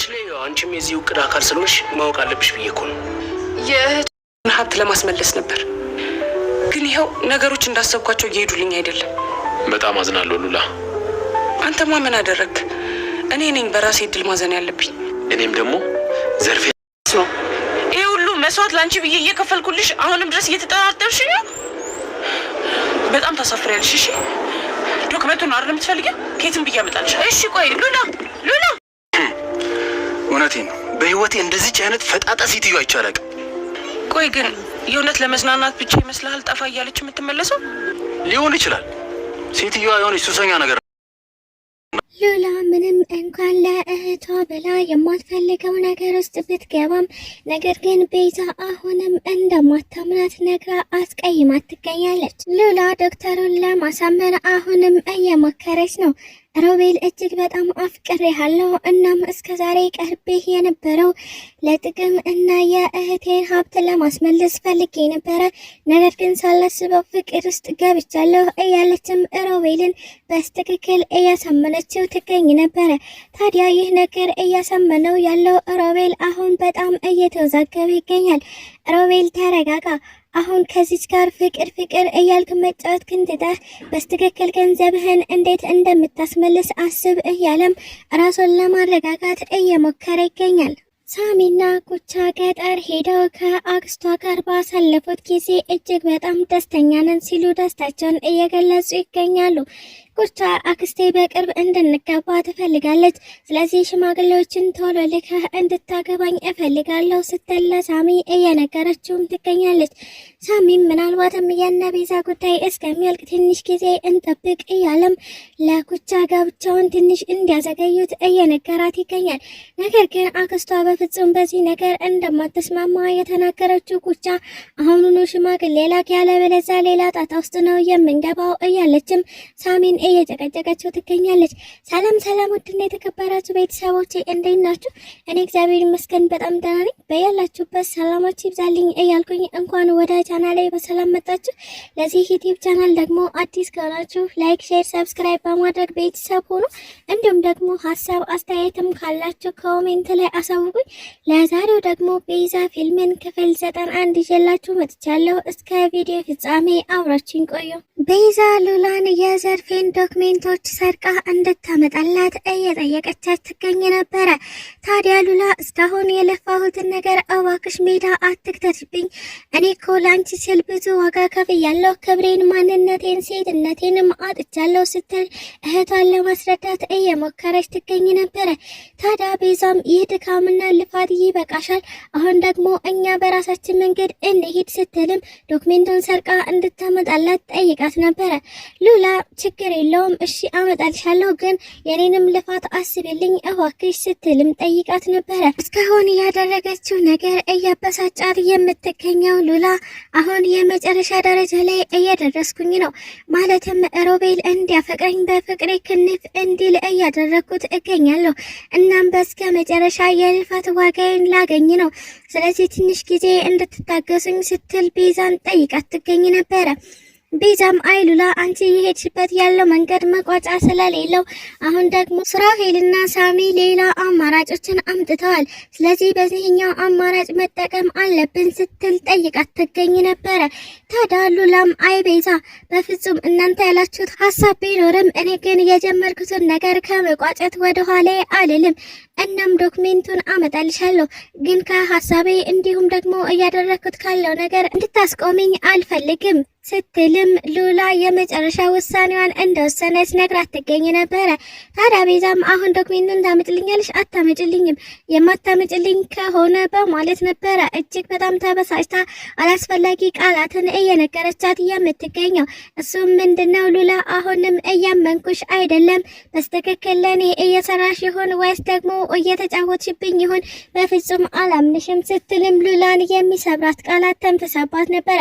በነገራችን ላይ አንቺም የዚህ እቅድ አካል ስለሆንሽ ማወቅ አለብሽ ብዬ እኮ ነው። የእህትን ሀብት ለማስመለስ ነበር፣ ግን ይኸው ነገሮች እንዳሰብኳቸው እየሄዱልኝ አይደለም። በጣም አዝናለሁ ሉላ። አንተማ ምን አደረግ? እኔ ነኝ በራሴ እድል ማዘን ያለብኝ። እኔም ደግሞ ዘርፌ ነው ይሄ ሁሉ መስዋዕት ላንቺ ብዬ እየከፈልኩልሽ አሁንም ድረስ እየተጠራጠርሽ ነው። በጣም ታሳፍሪያለሽ። እሺ ዶክመንቱን አይደል የምትፈልጊው? ከየትም ብዬ አመጣልሽ። እሺ ቆይ ሉላ እውነቴን ነው። በህይወቴ እንደዚች አይነት ፈጣጣ ሴትዮ አይቻላል። ቆይ ግን የእውነት ለመዝናናት ብቻ ይመስልሃል ጠፋ እያለች የምትመለሰው? ሊሆን ይችላል። ሴትዮዋ የሆነች ሱሰኛ ነገር። ሉላ ምንም እንኳን ለእህቷ ብላ የማትፈልገው ነገር ውስጥ ብትገባም ነገር ግን ቤዛ አሁንም እንደማታምናት ነግራ አስቀይማት ትገኛለች። ሉላ ዶክተሩን ለማሳመን አሁንም እየሞከረች ነው። ሮቤል እጅግ በጣም አፍቅሬሃለሁ። እናም እስከዛሬ ቀርቤህ የነበረው ለጥቅም እና የእህቴን ሀብት ለማስመለስ ፈልጌ ነበረ፣ ነገር ግን ሳላስበው ፍቅር ውስጥ ገብቻለሁ እያለችም ሮቤልን በስትክክል እያሳመነችው ትገኝ ነበረ። ታዲያ ይህ ነገር እያሳመነው ያለው ሮቤል አሁን በጣም እየተወዛገበ ይገኛል። ሮቤል ተረጋጋ። አሁን ከዚች ጋር ፍቅር እያልክ መጫወት ክንትተህ በስትክክል ገንዘብህን እንዴት እንደምታስመልስ አስብ እያለም ራሱን ለማረጋጋት እየሞከረ ይገኛል። ሳሚና ኩቻ ገጠር ሄደው ከአክስቷ ጋር ባሳለፉት ጊዜ እጅግ በጣም ደስተኛ ነን ሲሉ ደስታቸውን እየገለጹ ይገኛሉ። ኩቻ አክስቴ በቅርብ እንድንጋባ ትፈልጋለች፣ ስለዚህ ሽማግሌዎችን ቶሎ ልከህ እንድታገባኝ እፈልጋለሁ ስትል ለሳሚ እየነገረችውም ትገኛለች። ሳሚም ምናልባትም የነ ቤዛ ጉዳይ እስከሚያልቅ ትንሽ ጊዜ እንጠብቅ እያለም ለኩቻ ጋብቻውን ትንሽ እንዲያዘገዩት እየነገራት ይገኛል። ነገር ግን አክስቷ በፍጹም በዚህ ነገር እንደማትስማማ የተናገረችው ኩቻ አሁኑኑ ሽማግሌ ላክ ያለበለዚያ ሌላ ጣጣ ውስጥ ነው የምንገባው እያለችም ሳሚን እየጨቀጨቀችው ትገኛለች። ሰላም ውድና የተከበራችሁ ቤተሰቦቼ እንዴት ናችሁ? እኔ እግዚአብሔር ይመስገን በጣም ደህና ነኝ። በያላችሁበት ሰላማችሁ ይብዛልኝ እያልኩኝ እንኳን ወደ ቻናሌ በሰላም መጣችሁ። ለዚህ ዩቲዩብ ቻናል ደግሞ አዲስ ከሆናችሁ ላይክ፣ ሼር፣ ሰብስክራይብ በማድረግ ቤተሰብ ሆኑ። እንዲሁም ደግሞ ሀሳብ አስተያየትም ካላችሁ ኮሜንት ላይ አሳውቁኝ። ለዛሬው ደግሞ ቤዛ ፊልምን ክፍል 91 ይዤላችሁ መጥቻለሁ። እስከ ቪዲዮ ፍጻሜ አብራችሁን ቆዩ። ቤዛ ሉላን የዘርፌን ዶክሜንቶች ሰርቃ እንድታመጣላት እየጠየቀቻት ትገኝ ነበረ። ታዲያ ሉላ እስካሁን የለፋሁትን ነገር እባክሽ ሜዳ አትክተትብኝ፣ እኔ እኮ ላንቺ ስል ብዙ ዋጋ ከፍያለሁ፣ ክብሬን፣ ማንነቴን፣ ሴትነቴንም አጥቻለሁ ስትል እህቷን ለማስረዳት እየሞከረች ትገኝ ነበረ። ታዲያ ቤዛም ይህ ድካምና ልፋት ይበቃሻል፣ አሁን ደግሞ እኛ በራሳችን መንገድ እንሂድ ስትልም ዶክሜንቱን ሰርቃ እንድታመጣላት ጠይቃት ነበረ። ሉላ ችግር የለውም እሺ አመጣልሻለሁ፣ ግን የኔንም ልፋት አስብልኝ እባክሽ ስትልም ጠይቃት ነበረ። እስካሁን ያደረገችው ነገር እያበሳጫት የምትገኘው ሉላ አሁን የመጨረሻ ደረጃ ላይ እየደረስኩኝ ነው፣ ማለትም ሮቤል እንዲያፈቅረኝ በፍቅሬ ክንፍ እንዲል እያደረግኩት እገኛለሁ። እናም በስከ መጨረሻ የልፋት ዋጋዬን ላገኝ ነው። ስለዚህ ትንሽ ጊዜ እንድትታገሱኝ ስትል ቤዛን ጠይቃት ትገኝ ነበረ። ቤዛም አይሉላ አንቺ የሄድሽበት ያለው መንገድ መቋጫ ስለሌለው አሁን ደግሞ ሱራፌልና ሳሚ ሌላ አማራጮችን አምጥተዋል፣ ስለዚህ በዚህኛው አማራጭ መጠቀም አለብን ስትል ጠይቃት ትገኝ ነበረ። ታዲያ ሉላም አይ ቤዛ በፍጹም እናንተ ያላችሁት ሀሳብ ቢኖርም እኔ ግን የጀመርኩትን ነገር ከመቋጨት ወደኋላ አልልም፣ እናም ዶክሜንቱን አመጣልሻለሁ፣ ግን ከሀሳቤ እንዲሁም ደግሞ እያደረግኩት ካለው ነገር እንድታስቆሚኝ አልፈልግም ስትልም ሉላ የመጨረሻ ውሳኔዋን እንደወሰነች ነግራት ትገኝ ነበረ። ታዲያ ቤዛም አሁን ዶክሜንቱን ታመጭልኛለሽ አታመጭልኝም? የማታመጭልኝ ከሆነ በማለት ነበረ እጅግ በጣም ተበሳጭታ አላስፈላጊ ቃላትን እየነገረቻት የምትገኘው። እሱም ምንድነው ሉላ አሁንም እያመንኩሽ አይደለም፣ በስተክክል ለእኔ እየሰራሽ ይሆን ወይስ ደግሞ እየተጫወትሽብኝ ይሆን? በፍጹም አላምንሽም ስትልም ሉላን የሚሰብራት ቃላት ተንፍሳባት ነበረ።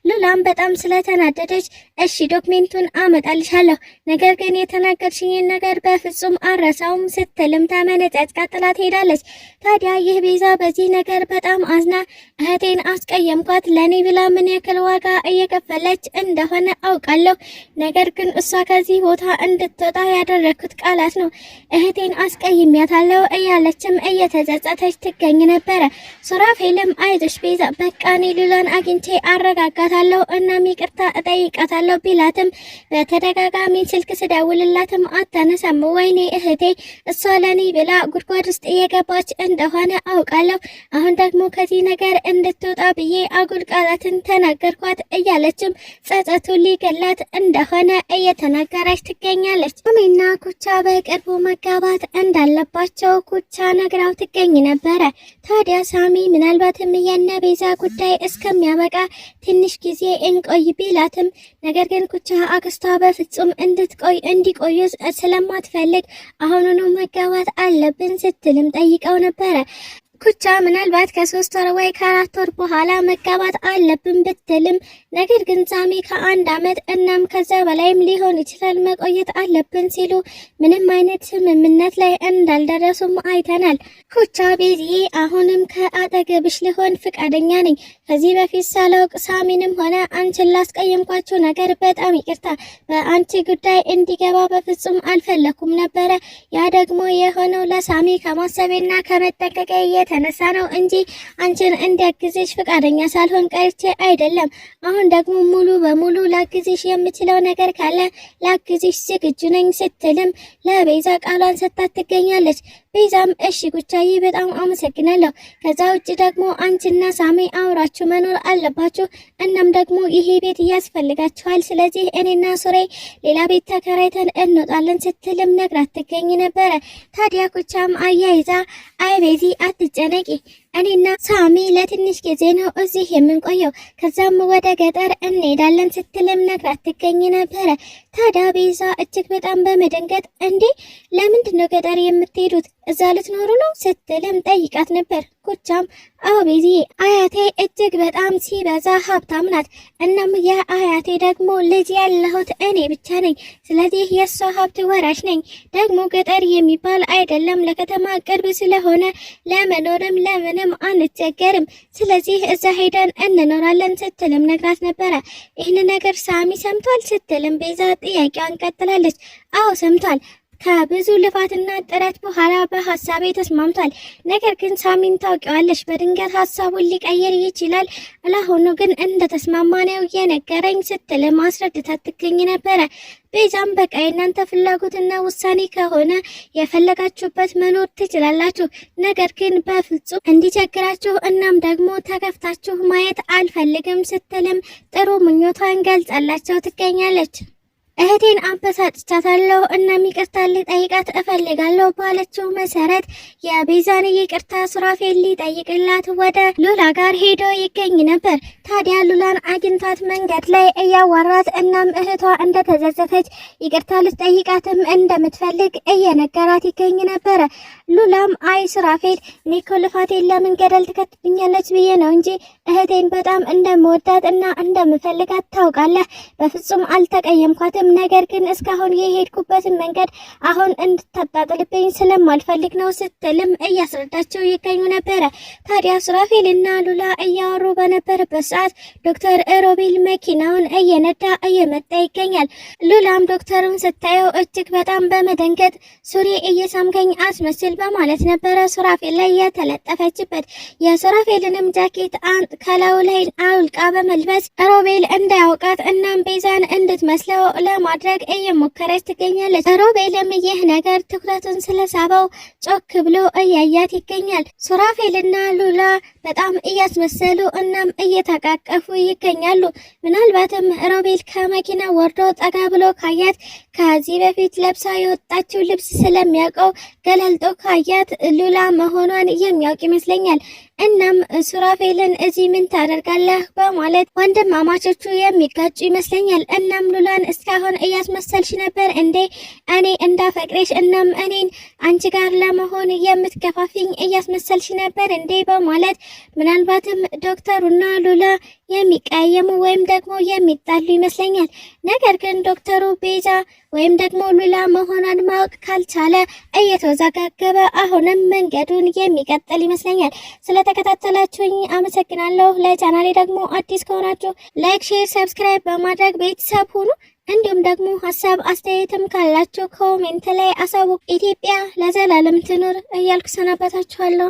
ሉላም በጣም ስለተናደደች እሺ ዶክሜንቱን አመጣልሻለሁ፣ ነገር ግን የተናገርሽኝን ነገር በፍጹም አረሳውም ስትልም ተመነጫጭቃ ጥላት ሄዳለች። ታዲያ ይህ ቤዛ በዚህ ነገር በጣም አዝና እህቴን አስቀየምኳት፣ ለኔ ብላ ምን ያክል ዋጋ እየከፈለች እንደሆነ አውቃለሁ፣ ነገር ግን እሷ ከዚህ ቦታ እንድትወጣ ያደረኩት ቃላት ነው፣ እህቴን አስቀይሜያታለሁ እያለችም እየተጸጸተች ትገኝ ነበረ። ሱራፌልም አይዞሽ ቤዛ በቃ እኔ ሉላን አግኝቼ አረጋጋታለሁ እናም ይቅርታ እጠይቃታለሁ ቢላትም በተደጋጋሚ ስልክ ስደውልላትም አታነሳም። ወይኔ እህቴ እሷ ለኔ ብላ ጉድጓድ ውስጥ እየገባች እንደሆነ አውቃለሁ፣ አሁን ደግሞ ከዚህ ነገር እንድትወጣ ብዬ አጉል ቃላትን ተናገርኳት እያለችም ጸጸቱ ሊገላት እንደሆነ እየተናገረች ትገኛለች። ቶሚና ኩቻ በቅርቡ መጋባት እንዳለባቸው ኩቻ ነግራው ትገኝ ነበረ። ታዲያ ሳሚ ምናልባትም የነ ቤዛ ጉዳይ እስከሚያበቃ ትንሽ ጊዜ እንቆይ ቢላትም ነገር ግን ኩቻ አክስቷ በፍጹም እንዲቆዩ ስለማትፈልግ አሁኑኑ መጋባት አለብን ስትልም ጠይቀው ነበረ። ኩቻ ምናልባት ከ3 ወር ወይ ከ4 ወር በኋላ መጋባት አለብን ብትልም ነገር ግን ሳሚ ከ1 ዓመት እናም ከዛ በላይም ሊሆን ይችላል መቆየት አለብን ሲሉ ምንም አይነት ስምምነት ላይ እንዳልደረሱም አይተናል። ኩቻ ቤዚዬ አሁንም ከአጠገብሽ ሊሆን ፍቃደኛ ነኝ። ከዚህ በፊት ሳላውቅ ሳሚንም ሆነ አንቺን ላስቀየምኳችሁ ነገር በጣም ይቅርታ። በአንቺ ጉዳይ እንዲገባ በፍጹም አልፈለኩም ነበረ። ያ ደግሞ የሆነው ለሳሚ ከማሰቤና ከመጠንቀቄ የተነሳ ነው እንጂ አንቺን እንዲያግዝሽ ፍቃደኛ ሳልሆን ቀርቼ አይደለም። አሁን ደግሞ ሙሉ በሙሉ ላግዝሽ የምችለው ነገር ካለ ላግዝሽ ዝግጁ ነኝ ስትልም ለቤዛ ቃሏን ሰጥታት ትገኛለች። ቤዛም እሺ ኩቻዬ በጣም አመሰግናለሁ። ከዛ ውጭ ደግሞ አንቺና ሳሚ አውራችሁ መኖር አለባችሁ። እናም ደግሞ ይሄ ቤት ያስፈልጋችኋል። ስለዚህ እኔና ሱሬ ሌላ ቤት ተከራይተን እንወጣለን ስትልም ነግራት ትገኝ ነበረ። ታዲያ ኩቻም አያይዛ አይ ቤዚ አትጨነቂ፣ እኔና ሳሚ ለትንሽ ጊዜ ነው እዚህ የምንቆየው፣ ከዛም ወደ ገጠር እንሄዳለን ስትልም ነግራት ትገኝ ነበረ። ታዲያ ቤዛ እጅግ በጣም በመደንገጥ እንዴ ለምንድነው ገጠር የምትሄዱት? እዛ ልትኖሩ ነው ስትልም ጠይቃት ነበር። ኩቻም አዎ ቤዚ አያቴ እጅግ በጣም ሲበዛ ሀብታም ናት። እናም የአያቴ ደግሞ ልጅ ያለሁት እኔ ብቻ ነኝ። ስለዚህ የሷ ሀብት ወራሽ ነኝ። ደግሞ ገጠር የሚባል አይደለም ለከተማ ቅርብ ስለሆነ ለመኖርም ለምንም አንቸገርም። ስለዚህ እዛ ሄደን እንኖራለን ስትልም ነግራት ነበረ። ይህን ነገር ሳሚ ሰምቷል ስትልም ቤዛ ጥያቄዋን ቀጥላለች። አዎ ሰምቷል። ከብዙ ልፋትና ጥረት በኋላ በሀሳቤ ተስማምቷል። ነገር ግን ሳሚን ታውቂዋለሽ፣ በድንገት ሀሳቡን ሊቀየር ይችላል። ለአሁኑ ግን እንደተስማማ ነው የነገረኝ ስትል ማስረዳት ትገኝ ነበረ። ቤዛም በቃ የእናንተ ፍላጎትና ውሳኔ ከሆነ የፈለጋችሁበት መኖር ትችላላችሁ፣ ነገር ግን በፍጹም እንዲቸግራችሁ እናም ደግሞ ተከፍታችሁ ማየት አልፈልግም ስትልም ጥሩ ምኞቷን ገልጻላቸው ትገኛለች። እህቴን አበሳጭቻታለሁ እና ይቅርታ ልጠይቃት እፈልጋለሁ ባለችው መሰረት የቤዛን ይቅርታ ሱራፌል ሊጠይቅላት ወደ ሉላ ጋር ሄዶ ይገኝ ነበር። ታዲያ ሉላን አግኝታት መንገድ ላይ እያዋራት እናም እህቷ እንደተጸጸተች ይቅርታ ልጠይቃትም እንደምትፈልግ እየነገራት ይገኝ ነበረ። ሉላም አይ ሱራፌል እኔ እኮ ልፋቴን ለምን ገደል ትከትብኛለች ብዬ ነው እንጂ እህቴን በጣም እንደምወዳት እና እንደምፈልጋት ታውቃለህ። በፍጹም አልተቀየምኳትም። ነገር ግን እስካሁን የሄድኩበትን መንገድ አሁን እንድታጣጥልብኝ ስለማልፈልግ ነው ስትልም እያስረዳቸው ይገኙ ነበረ። ታዲያ ሱራፌልና ሉላ እያወሩ በነበረበት ሰዓት ዶክተር ሮቤል መኪናውን እየነዳ እየመጣ ይገኛል። ሉላም ዶክተሩን ስታየው እጅግ በጣም በመደንገጥ ሱሪ እየሳምከኝ አስመስል በማለት ነበረ ሱራፌል ላይ የተለጠፈችበት። የሱራፌልንም ጃኬት ከላዩ ላይ አውልቃ በመልበስ ሮቤል እንዳያውቃት እናም ቤዛን እንድትመስለው ለማድረግ እየሞከረች ትገኛለች። ሮቤልም ይህ ነገር ትኩረቱን ስለሳበው ጮክ ብሎ እያያት ይገኛል። ሱራፌልና ሉላ በጣም እያስመሰሉ እናም እየተቃቀፉ ይገኛሉ። ምናልባትም ሮቤል ከመኪና ወርዶ ጠጋ ብሎ ካያት ከዚህ በፊት ለብሳ የወጣችው ልብስ ስለሚያውቀው ገለልጦ ካያት ሉላ መሆኗን የሚያውቅ ይመስለኛል። እናም ሱራፌልን እዚህ ምን ታደርጋለህ በማለት ወንድማማቾቹ የሚጋጩ ይመስለኛል። እናም ሉላን እስካሁን እያስመሰልሽ ነበር እንዴ እኔ እንዳፈቅሬሽ፣ እናም እኔን አንቺ ጋር ለመሆን የምትገፋፊኝ እያስመሰልሽ ነበር እንዴ በማለት ምናልባትም ዶክተሩና ሉላ የሚቀያየሙ ወይም ደግሞ የሚጣሉ ይመስለኛል። ነገር ግን ዶክተሩ ቤዛ ወይም ደግሞ ሉላ መሆኗን ማወቅ ካልቻለ እየተወዛጋገበ አሁንም መንገዱን የሚቀጥል ይመስለኛል። ስለተከታተላችሁኝ አመሰግናለሁ። ለቻናሌ ደግሞ አዲስ ከሆናችሁ ላይክ፣ ሼር፣ ሰብስክራይብ በማድረግ ቤተሰብ ሁኑ። እንዲሁም ደግሞ ሀሳብ አስተያየትም ካላችሁ ኮሜንት ላይ አሳውቁ። ኢትዮጵያ ለዘላለም ትኑር እያልኩ ሰናበታችኋለሁ።